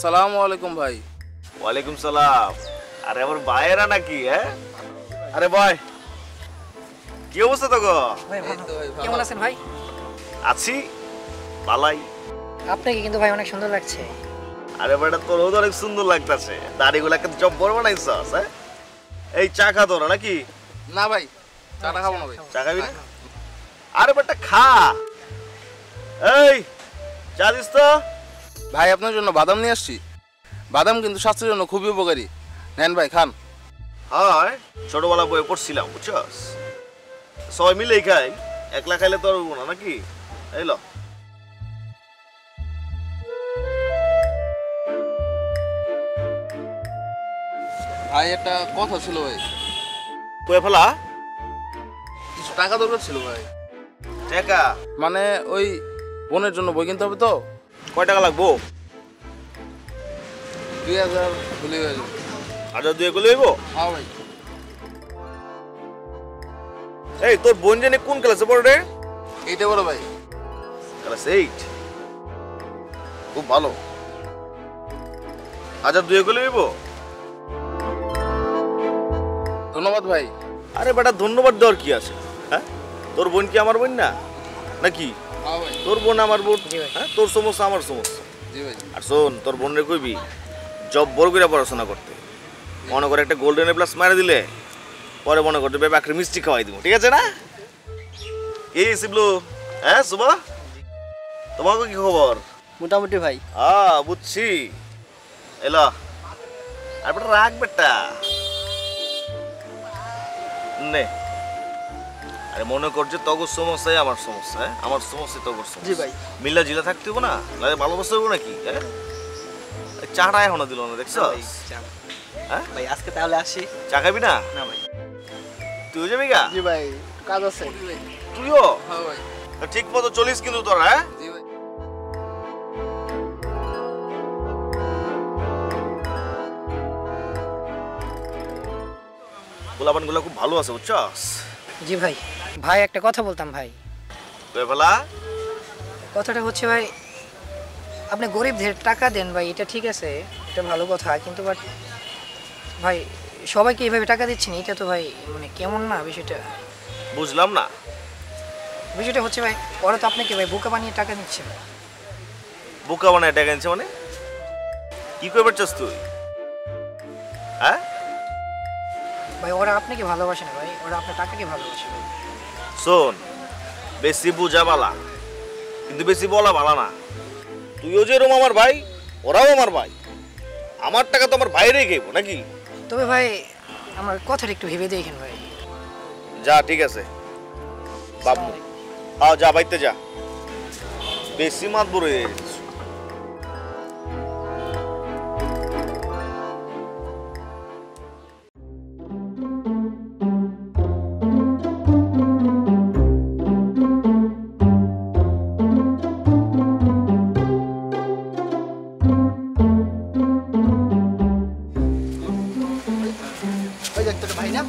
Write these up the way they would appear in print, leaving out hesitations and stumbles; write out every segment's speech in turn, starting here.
আসসালামু আলাইকুম ভাই। ওয়ালাইকুম সালাম। আরে আমার ভাইয়েরা নাকি? হ্যাঁ, আরে ভাই কি অবস্থা তো গো? কেমন আছেন ভাই? আছি ভালাই। আপনাকে কিন্তু ভাই অনেক সুন্দর লাগছে। আরে বেটা তোর অনেক সুন্দর লাগতেছে, দাড়িগুলো একটা জব্বর বানাইছস। হ্যাঁ, এই চা খা তোরা নাকি? না ভাই, চাটা খাবো না ভাই। চা খাবি না? আরে বেটা খা। এই চা দিস তো। ভাই আপনার জন্য বাদাম নিয়ে আসছি। বাদাম কিন্তু স্বাস্থ্যের জন্য খুবই উপকারী। নেন ভাই খান। হ্যাঁ, ছোটবেলা বইয়ে পড়ছিলাম বুঝছস, সবাই মিলেই খাই, একলা খাইলে তো আর হবো না নাকি? এই ল। ভাই একটা কথা ছিল ভাই। কয়ে ফেলা। কিছু টাকা দরকার ছিল ভাই। টাকা মানে ওই বোনের জন্য বই কিনতে হবে তো। কয় টাকা লাগবো? 2000 হলে হয়ে যাবে। 1000 গুলো হইব? হ্যাঁ ভাই। এই তোর বোন জানে কোন ক্লাসে পড়ে রে? এইটা বলো ভাই। ক্লাস 8। খুব ভালো। 1002 গুলো হইব? ধন্যবাদ ভাই। আরে বেটা ধন্যবাদ দেওয়ার কি আছে? হ্যাঁ, তোর বোন কি আমার বোন না নাকি? হ্যাঁ ভাই। তোর বোন আমার বোন। হ্যাঁ, তোর সমস্যা আমার সমস্যা। জি ভাই। আর শোন, তোর বোনের কইবি জব বড় করে পড়াশোনা করতে, মনে করে একটা গোল্ডেন এ প্লাস মারা দিলে পরে মনে করতে বেবা একটা মিষ্টি খাওয়াই দিব, ঠিক আছে না? এই শিবলু, হ্যাঁ সুবা, তোমার কি খবর? মোটামুটি ভাই। বুঝছি। এলো আর বেটা রাখ বেটা নে। আরে মনে করছে তগর সমস্যাই আমার সমস্যা। হ্যাঁ, আমার সমস্যা তগর সমস্যা। জি ভাই। মিল্লা জিলা থাকতে হবো না, নাহলে ভালোবাসা হবো নাকি? হ্যাঁ, চাটা এখনো দিল না, দেখছো? হ্যাঁ ভাই আজকে তাহলে আসি। চা খাবি না? না ভাই। তুইও যাবি গা? জি ভাই, কাজ আছে। তুইও হ্যাঁ ভাই। ঠিক মতো চলিস কিন্তু তোরা। হ্যাঁ, জি ভাই। গোলাপান গুলা খুব ভালো আছে বুঝছস? জি ভাই। ভাই একটা কথা বলতাম ভাই। বেলা কথাটা হচ্ছে ভাই, আপনি গরিবদের টাকা দেন ভাই, এটা ঠিক আছে, এটা ভালো কথা, কিন্তু বাট ভাই সবাইকে এইভাবে টাকা দিচ্ছেন, এটা তো ভাই মানে কেমন না বিষয়টা? বুঝলাম না। বিষয়টা হচ্ছে ভাই, ওরা তো আপনাকে ভাই বোকা বানিয়ে টাকা দিচ্ছে। বোকা বানায় টাকা আনছে মানে? কি করবার চাস তুই? হ্যাঁ ভাই ওরা আপনাকে ভালোবাসে না ভাই, ওরা আপনার টাকাকে ভালোবাসে ভাই। শোন, বেশি বুঝা বালা কিন্তু বেশি বলা বালা না। তুইও যেরকম আমার ভাই, ওরাও আমার ভাই। আমার টাকা তো আমার ভাইরেই খাইবো নাকি? তবে ভাই আমার কথাটা একটু ভেবে দেখেন ভাই। যা ঠিক আছে বাবু, হ্যাঁ যা বাইতে যা, বেশি মাত বড় হয়ে গেছিস। ওই দেখতে ভাই না,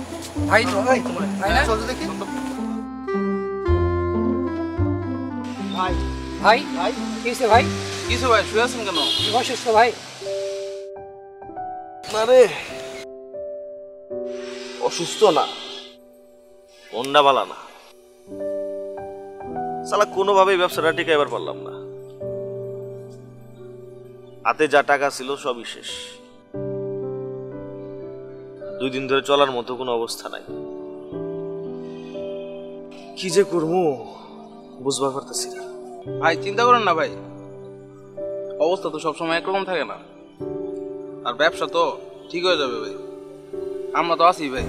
ভাই তো ভাই ভাই না, চল দেখি ভাই। ভাই ভাই কিসে ভাই? কিছু ভাই শুয়ে আছেন কেন? অসুস্থ ভাই। আরে অসুস্থ না, অন্যা বালা না, সালা কোনোভাবেই ব্যবসাটা টিকাইবার পারলাম না। হাতে যা টাকা ছিল সবই শেষ। 2 দিন ধরে চলার মতো কোনো অবস্থা নাই। কি যে করবো বুঝবার পারতেছি না। ভাই চিন্তা করেন না ভাই, অবস্থা তো সবসময় একরকম থাকে না, আর ব্যবসা তো ঠিক হয়ে যাবে ভাই। আমরা তো আছি ভাই,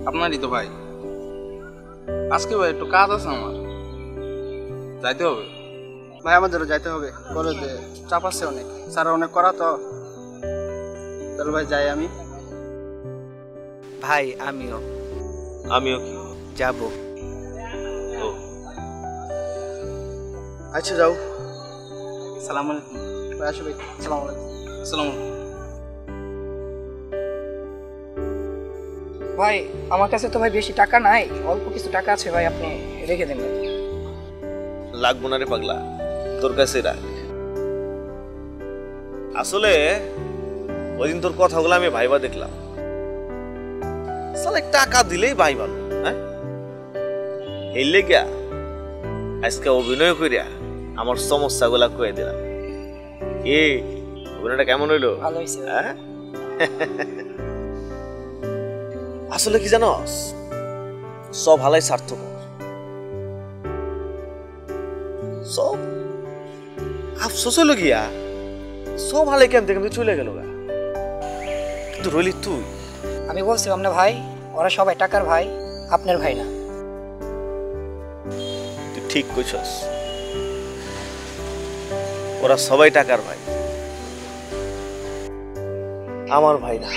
আপনারই তো ভাই। আজকে ভাই একটু কাজ আছে আমার, যাইতে হবে ভাই। আমাদেরও যাইতে হবে, কলেজে চাপ আছে অনেক, স্যার অনেক করা তো। চলো ভাই যাই আমি। ভাই আমিও আমিও কি যাব। ও আচ্ছা যাও। সালাম আলাইকুম ভাই। আসো ভাই। সালাম আলাইকুম। আসসালামু আলাইকুম। ভাই আমার কাছে তো ভাই বেশি টাকা নাই, অল্প কিছু টাকা আছে ভাই, আপনি রেখে দেন ভাই। লাগবো না রে পাগলা, তোর কাছে রাখ। আসলে ওই দিন তোর কথাগুলো আমি ভাইবা দেখলাম, সালে টাকা দিলেই ভাই ভালো, হ্যাঁ এই লেগা আজকে অভিনয় করিয়া আমার সমস্যাগুলা কয়ে দিলাম। এ অভিনয়টা কেমন হইলো? ভালো হয়েছে। হ্যাঁ আসলে কি জানোস, সব হালাই স্বার্থপর, সব আফসোস হইল গিয়া সব হালাই কেমতে কেমতে চলে গেল গা, কিন্তু রইলি তুই। আমি বলছিলাম না ভাই, ওরা সবাই টাকার ভাই, আপনার ভাই না। তুই ঠিক কইছস, ওরা সবাই টাকার ভাই, আমার ভাই না।